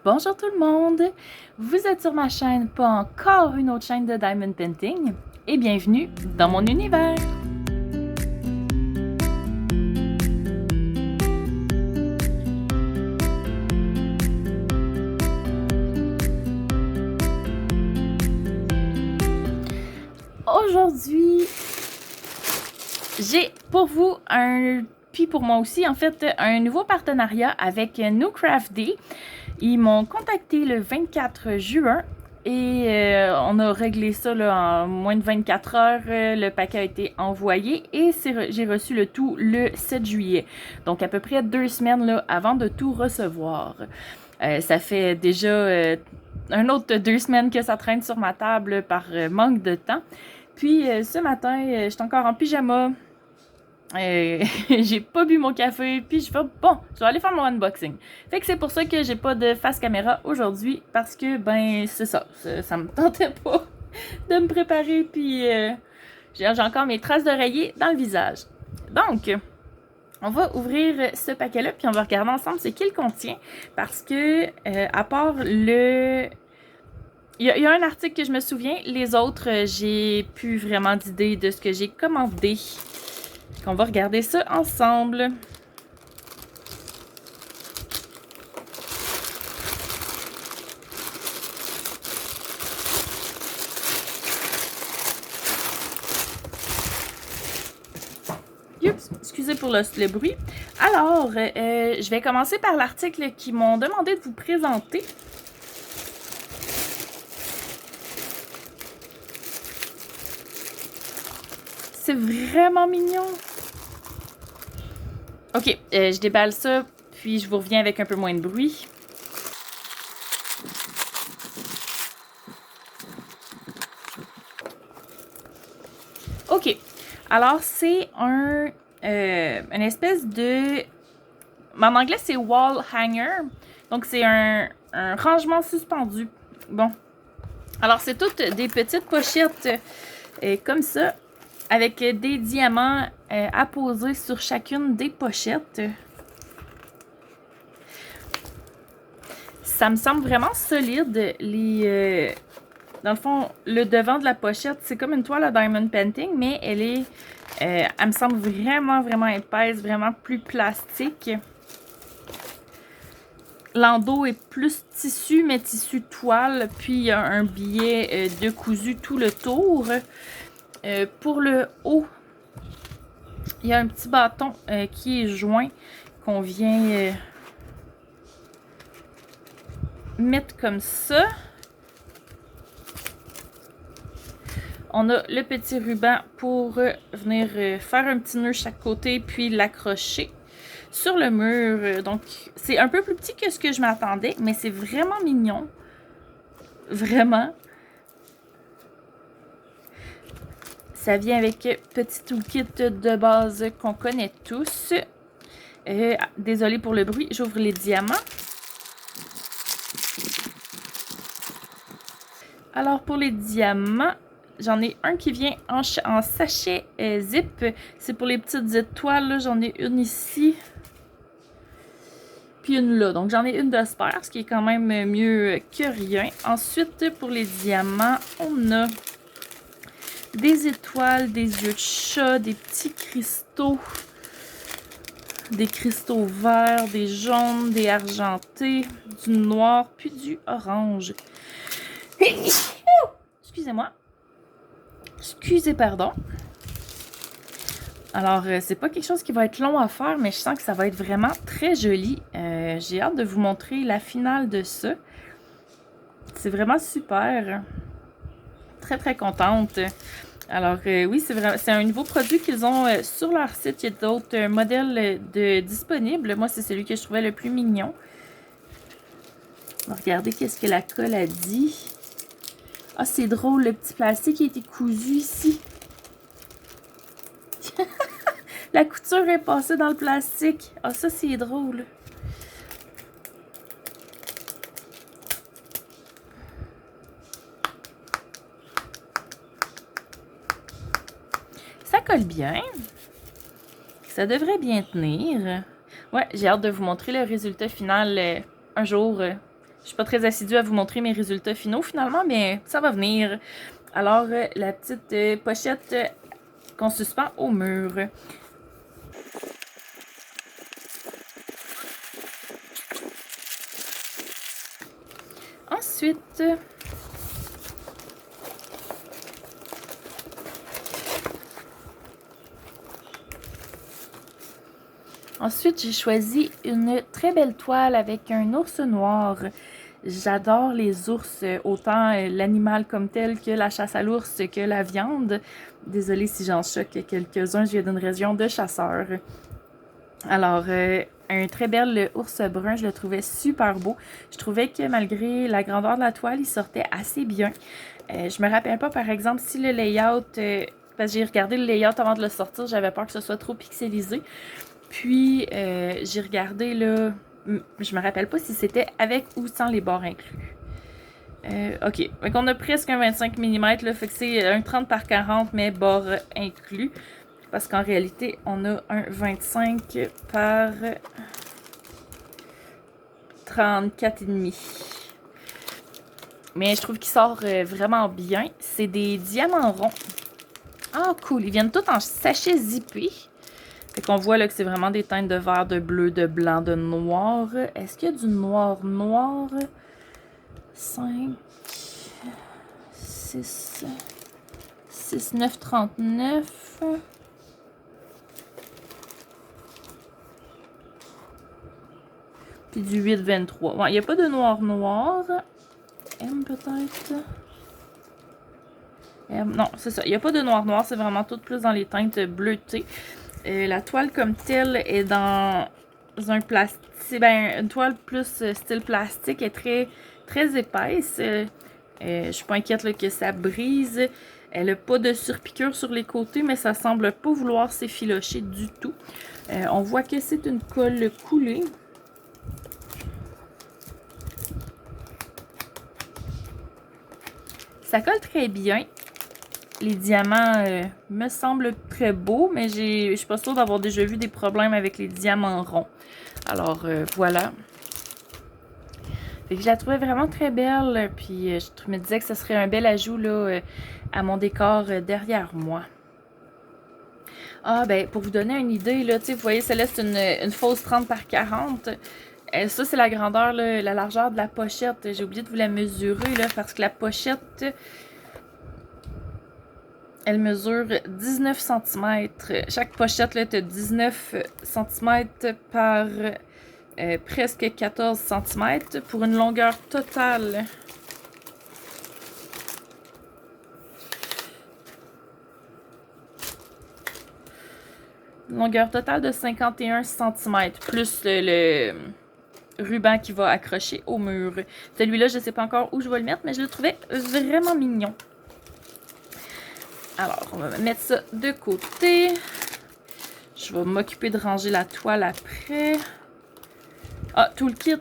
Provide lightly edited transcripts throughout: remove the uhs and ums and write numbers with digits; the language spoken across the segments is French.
Bonjour tout le monde! Vous êtes sur ma chaîne, pas encore une autre chaîne de Diamond Painting, et bienvenue dans mon univers! Aujourd'hui, j'ai pour vous puis pour moi aussi, en fait, un nouveau partenariat avec New Craft Day. Ils m'ont contacté le 24 juin et on a réglé ça là, en moins de 24 heures. Le paquet a été envoyé et j'ai reçu le tout le 7 juillet. Donc à peu près 2 semaines là, avant de tout recevoir. Ça fait déjà un autre 2 semaines que ça traîne sur ma table par manque de temps. Puis ce matin, j'étais encore en pyjama. J'ai pas bu mon café, puis je fais bon, je vais aller faire mon unboxing. Fait que c'est pour ça que j'ai pas de face caméra aujourd'hui, parce que ben c'est ça me tentait pas de me préparer, puis j'ai encore mes traces d'oreiller dans le visage. Donc, on va ouvrir ce paquet-là, puis on va regarder ensemble ce qu'il contient, parce que à part le... Il y a un article que je me souviens, les autres, j'ai plus vraiment d'idée de ce que j'ai commandé. On va regarder ça ensemble. Oups, excusez pour le bruit. Alors, je vais commencer par l'article qu'ils m'ont demandé de vous présenter. C'est vraiment mignon. Ok, je déballe ça, puis je vous reviens avec un peu moins de bruit. Ok, alors c'est une espèce de... En anglais, c'est wall hanger. Donc, c'est un rangement suspendu. Bon. Alors, c'est toutes des petites pochettes comme ça, avec des diamants apposés sur chacune des pochettes. Ça me semble vraiment solide. Dans le fond, le devant de la pochette, c'est comme une toile à Diamond Painting, mais elle me semble vraiment épaisse, vraiment plus plastique. L'endos est plus tissu, mais tissu toile, puis il y a un billet de cousu tout le tour. Pour le haut, il y a un petit bâton qui est joint, qu'on vient mettre comme ça. On a le petit ruban pour venir faire un petit nœud chaque côté, puis l'accrocher sur le mur. Donc, c'est un peu plus petit que ce que je m'attendais, mais c'est vraiment mignon. Vraiment. Ça vient avec petit toolkit de base qu'on connaît tous. Désolée pour le bruit, j'ouvre les diamants. Alors pour les diamants, j'en ai un qui vient en sachet zip. C'est pour les petites étoiles. J'en ai une ici. Puis une là. Donc j'en ai une de spare, ce qui est quand même mieux que rien. Ensuite, pour les diamants, on a des étoiles, des yeux de chat, des petits cristaux, des cristaux verts, des jaunes, des argentés, du noir, puis du orange. Excusez-moi. Excusez, pardon. Alors, c'est pas quelque chose qui va être long à faire, mais je sens que ça va être vraiment très joli. J'ai hâte de vous montrer la finale de ça. C'est vraiment super. Très contente. Alors oui, c'est un nouveau produit qu'ils ont sur leur site. Il y a d'autres modèles disponibles. Moi, c'est celui que je trouvais le plus mignon. On va regarder qu'est-ce que la colle a dit. Ah, c'est drôle, le petit plastique qui a été cousu ici. La couture est passée dans le plastique. Ah, ça, c'est drôle. Ça colle bien. Ça devrait bien tenir. Ouais, j'ai hâte de vous montrer le résultat final un jour Je suis pas très assidue à vous montrer mes résultats finaux finalement, mais ça va venir. Alors, la petite pochette qu'on suspend au mur. Ensuite, j'ai choisi une très belle toile avec un ours noir. J'adore les ours, autant l'animal comme tel que la chasse à l'ours que la viande. Désolée si j'en choque quelques-uns, je viens d'une région de chasseurs. Alors, un très bel ours brun, je le trouvais super beau. Je trouvais que malgré la grandeur de la toile, il sortait assez bien. Je me rappelle pas, par exemple, si le layout... parce que j'ai regardé le layout avant de le sortir, j'avais peur que ce soit trop pixelisé. Puis, j'ai regardé, là... Je me rappelle pas si c'était avec ou sans les bords inclus. OK. Donc, on a presque un 25 mm, là. Fait que c'est un 30 par 40, mais bord inclus. Parce qu'en réalité, on a un 25 par 34,5. Mais je trouve qu'il sort vraiment bien. C'est des diamants ronds. Ah, cool. Ils viennent tous en sachet zippé. Fait qu'on voit là que c'est vraiment des teintes de vert, de bleu, de blanc, de noir. Est-ce qu'il y a du noir? 5, 6, 6, 9, 39. Puis du 8, 23. Bon, il n'y a pas de noir. M peut-être. Non, c'est ça. Il n'y a pas de noir. C'est vraiment tout plus dans les teintes bleutées. La toile comme telle est dans un plastique. Ben, une toile plus style plastique est très épaisse. Je suis pas inquiète là, que ça brise. Elle n'a pas de surpiqûre sur les côtés, mais ça semble pas vouloir s'effilocher du tout. On voit que c'est une colle coulée. Ça colle très bien. Les diamants me semblent très beaux, mais je suis pas sûre d'avoir déjà vu des problèmes avec les diamants ronds. Alors, voilà. Fait que je la trouvais vraiment très belle, puis je me disais que ce serait un bel ajout là, à mon décor derrière moi. Ah, ben, pour vous donner une idée, là, vous voyez, celle-là, c'est une fausse 30 par 40. Ça, c'est la grandeur, là, la largeur de la pochette. J'ai oublié de vous la mesurer, là, parce que la pochette, elle mesure 19 cm. Chaque pochette, là, est 19 cm par presque 14 cm pour une longueur totale. Une longueur totale de 51 cm, plus le ruban qui va accrocher au mur. Celui-là, je ne sais pas encore où je vais le mettre, mais je le trouvais vraiment mignon. Alors, on va mettre ça de côté. Je vais m'occuper de ranger la toile après. Ah, tout le kit.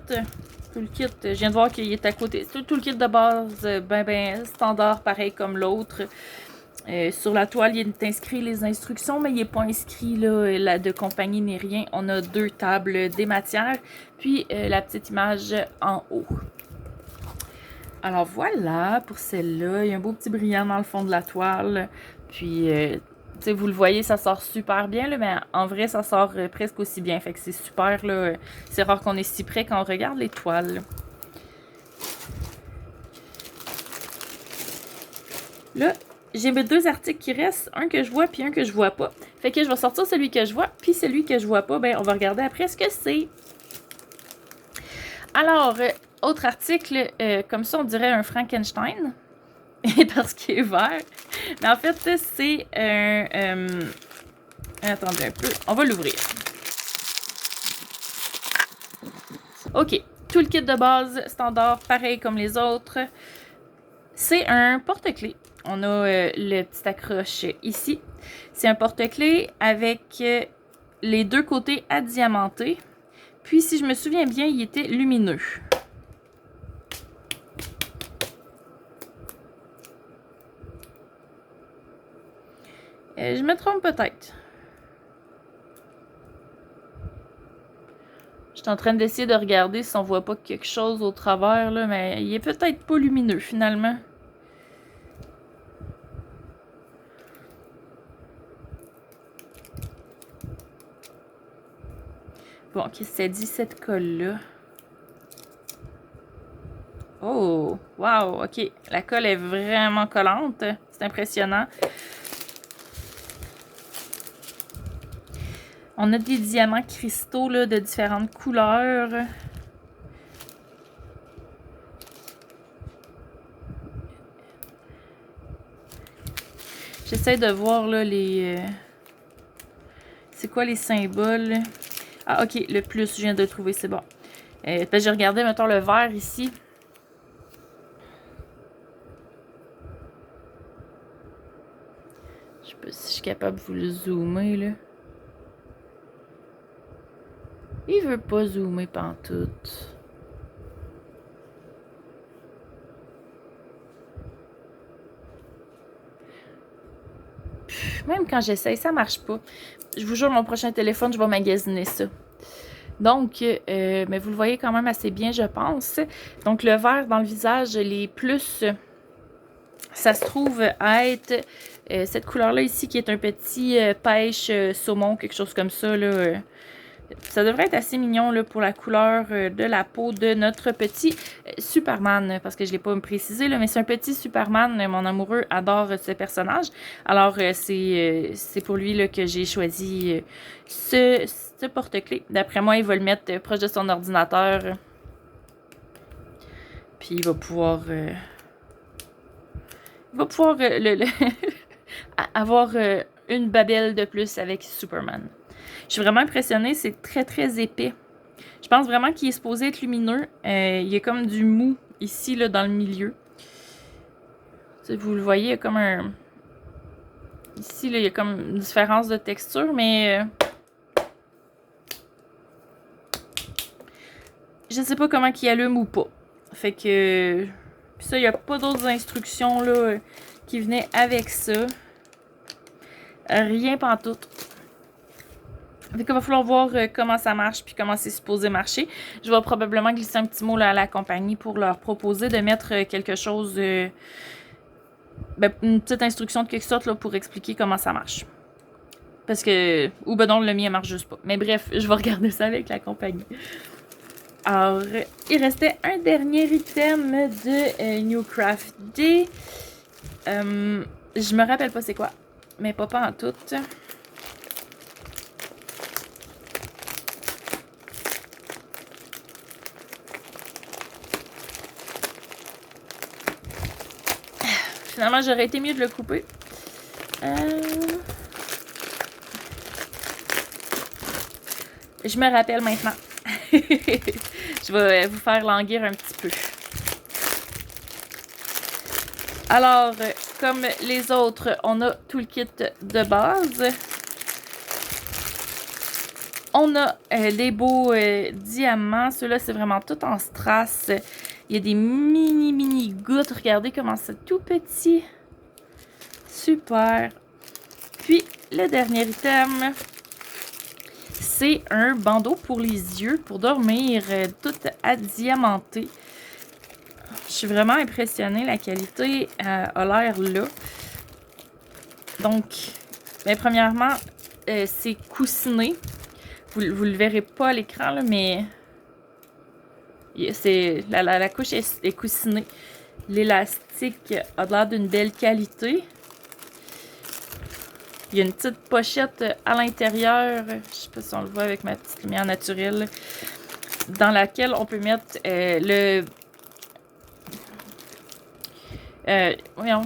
Tout le kit. Je viens de voir qu'il est à côté. Tout le kit de base, ben standard, pareil comme l'autre. Sur la toile, il est inscrit les instructions, mais il n'est pas inscrit là, de compagnie ni rien. On a 2 tables des matières, puis la petite image en haut. Alors voilà pour celle-là. Il y a un beau petit brillant dans le fond de la toile. Puis, vous le voyez, ça sort super bien, là, mais en vrai, ça sort presque aussi bien. Fait que c'est super, là. C'est rare qu'on est si près quand on regarde les toiles. Là, j'ai mes 2 articles qui restent, un que je vois puis un que je vois pas. Fait que je vais sortir celui que je vois, puis celui que je vois pas, ben on va regarder après ce que c'est. Alors, autre article, comme ça on dirait un Frankenstein, parce qu'il est vert. Mais en fait, c'est un... attendez un peu, on va l'ouvrir. Ok, tout le kit de base, standard, pareil comme les autres. C'est un porte-clés. On a le petit accroche ici. C'est un porte-clés avec les 2 côtés adiamantés. Puis, si je me souviens bien, il était lumineux. Je me trompe peut-être. Je suis en train d'essayer de regarder si on voit pas quelque chose au travers, là, mais il est peut-être pas lumineux, finalement. Bon, qu'est-ce que ça dit, cette colle-là? Oh! Wow! OK. La colle est vraiment collante. C'est impressionnant. On a des diamants cristaux là, de différentes couleurs. J'essaie de voir là, les... c'est quoi les symboles? Ah, OK. Le plus, je viens de le trouver. C'est bon. J'ai regardé, mettons, le vert ici. Je sais pas si je suis capable de vous le zoomer, là. Il veut pas zoomer pantoute. Même quand j'essaye, ça marche pas. Je vous jure, mon prochain téléphone, je vais magasiner ça. Donc, mais vous le voyez quand même assez bien, je pense. Donc, le vert dans le visage, les plus, ça se trouve à être cette couleur-là ici, qui est un petit pêche saumon, quelque chose comme ça, là. Ça devrait être assez mignon là, pour la couleur de la peau de notre petit Superman, parce que je ne l'ai pas précisé, là, mais c'est un petit Superman. Mon amoureux adore ce personnage. Alors, c'est pour lui là, que j'ai choisi ce porte-clés. D'après moi, il va le mettre proche de son ordinateur. Puis il va pouvoir... avoir une babelle de plus avec Superman. Je suis vraiment impressionnée, c'est très très épais. Je pense vraiment qu'il est supposé être lumineux. Il y a comme du mou ici là, dans le milieu. Si vous le voyez, il y a comme un... Ici, là, il y a comme une différence de texture, mais... je sais pas comment il allume ou pas. Fait que... Puis ça, il n'y a pas d'autres instructions là, qui venaient avec ça. Rien pantoute. Fait qu'il va falloir voir comment ça marche puis comment c'est supposé marcher. Je vais probablement glisser un petit mot là, à la compagnie pour leur proposer de mettre quelque chose, une petite instruction de quelque sorte là, pour expliquer comment ça marche. Parce que, ou ben non, le mien marche juste pas. Mais bref, je vais regarder ça avec la compagnie. Alors, il restait un dernier item de New Craft Day. Je me rappelle pas c'est quoi, mais pas en tout. Finalement, j'aurais été mieux de le couper. Je me rappelle maintenant. Je vais vous faire languir un petit peu. Alors, comme les autres, on a tout le kit de base. On a des beaux diamants. Ceux-là, c'est vraiment tout en strass. Il y a des mini gouttes. Regardez comment c'est tout petit. Super. Puis, le dernier item, c'est un bandeau pour les yeux, pour dormir, tout adiamanté. Je suis vraiment impressionnée. La qualité a l'air là. Donc, premièrement, c'est coussiné. Vous le verrez pas à l'écran, là, mais la couche est coussinée. L'élastique a l'air d'une belle qualité. Il y a une petite pochette à l'intérieur, je sais pas si on le voit avec ma petite lumière naturelle, dans laquelle on peut mettre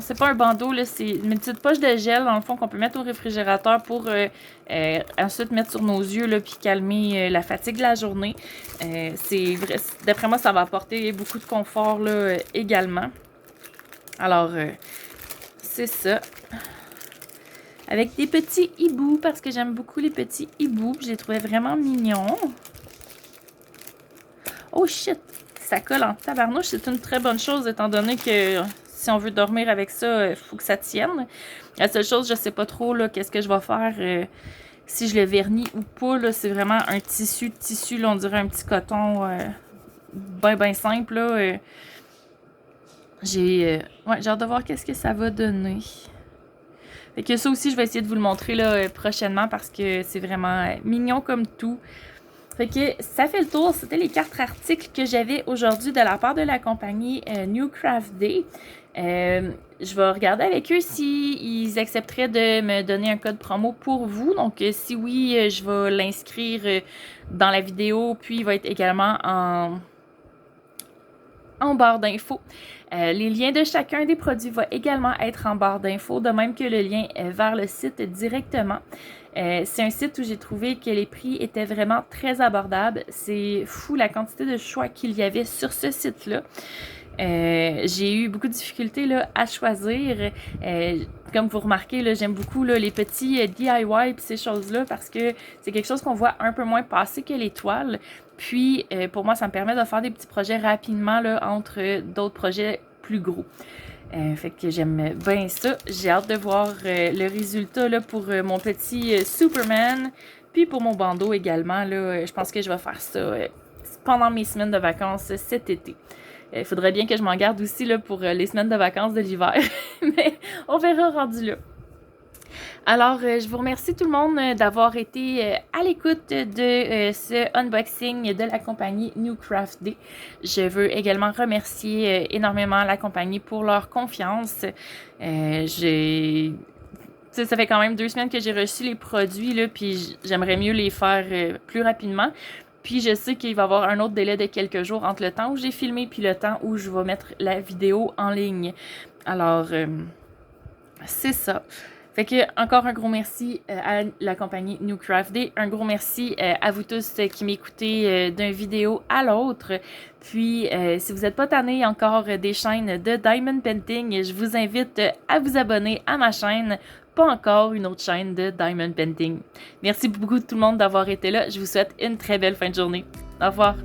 c'est pas un bandeau, c'est une petite poche de gel, dans le fond, qu'on peut mettre au réfrigérateur pour ensuite mettre sur nos yeux, là, puis calmer la fatigue de la journée. D'après moi, ça va apporter beaucoup de confort, là, également. Alors, c'est ça. Avec des petits hiboux, parce que j'aime beaucoup les petits hiboux. Je les trouvais vraiment mignons. Oh shit! Ça colle en tabarnouche. C'est une très bonne chose, étant donné que si on veut dormir avec ça, il faut que ça tienne. La seule chose, je sais pas trop qu'est-ce que je vais faire si je le vernis ou pas. Là, c'est vraiment un tissu, là, on dirait un petit coton ben simple. Là, j'ai hâte de voir qu'est-ce que ça va donner. Fait que ça aussi, je vais essayer de vous le montrer là, prochainement parce que c'est vraiment mignon comme tout. Fait que ça fait le tour. C'était les 4 articles que j'avais aujourd'hui de la part de la compagnie New Craft Day. Je vais regarder avec eux s'ils accepteraient de me donner un code promo pour vous. Donc, si oui, je vais l'inscrire dans la vidéo. Puis, il va être également en barre d'infos. Les liens de chacun des produits vont également être en barre d'infos, de même que le lien vers le site directement. C'est un site où j'ai trouvé que les prix étaient vraiment très abordables. C'est fou la quantité de choix qu'il y avait sur ce site-là. J'ai eu beaucoup de difficultés là, à choisir. Comme vous remarquez, là, j'aime beaucoup là, les petits DIY et ces choses-là parce que c'est quelque chose qu'on voit un peu moins passer que les toiles. Puis, pour moi, ça me permet de faire des petits projets rapidement là, entre d'autres projets plus gros. Fait que j'aime bien ça. J'ai hâte de voir le résultat là, pour mon petit Superman. Puis pour mon bandeau également. Là, je pense que je vais faire ça pendant mes semaines de vacances cet été. Il faudrait bien que je m'en garde aussi là, pour les semaines de vacances de l'hiver. Mais on verra rendu là. Alors, je vous remercie tout le monde d'avoir été à l'écoute de ce unboxing de la compagnie New Craft Day. Je veux également remercier énormément la compagnie pour leur confiance. Ça fait quand même 2 semaines que j'ai reçu les produits, là, puis j'aimerais mieux les faire plus rapidement. Puis je sais qu'il va y avoir un autre délai de quelques jours entre le temps où j'ai filmé puis le temps où je vais mettre la vidéo en ligne. Alors, c'est ça. Fait que, encore un gros merci à la compagnie New Craft Day. Un gros merci à vous tous qui m'écoutez d'une vidéo à l'autre. Puis, si vous n'êtes pas tanné encore des chaînes de Diamond Painting, je vous invite à vous abonner à ma chaîne. Pas encore une autre chaîne de Diamond Painting. Merci beaucoup tout le monde d'avoir été là. Je vous souhaite une très belle fin de journée. Au revoir.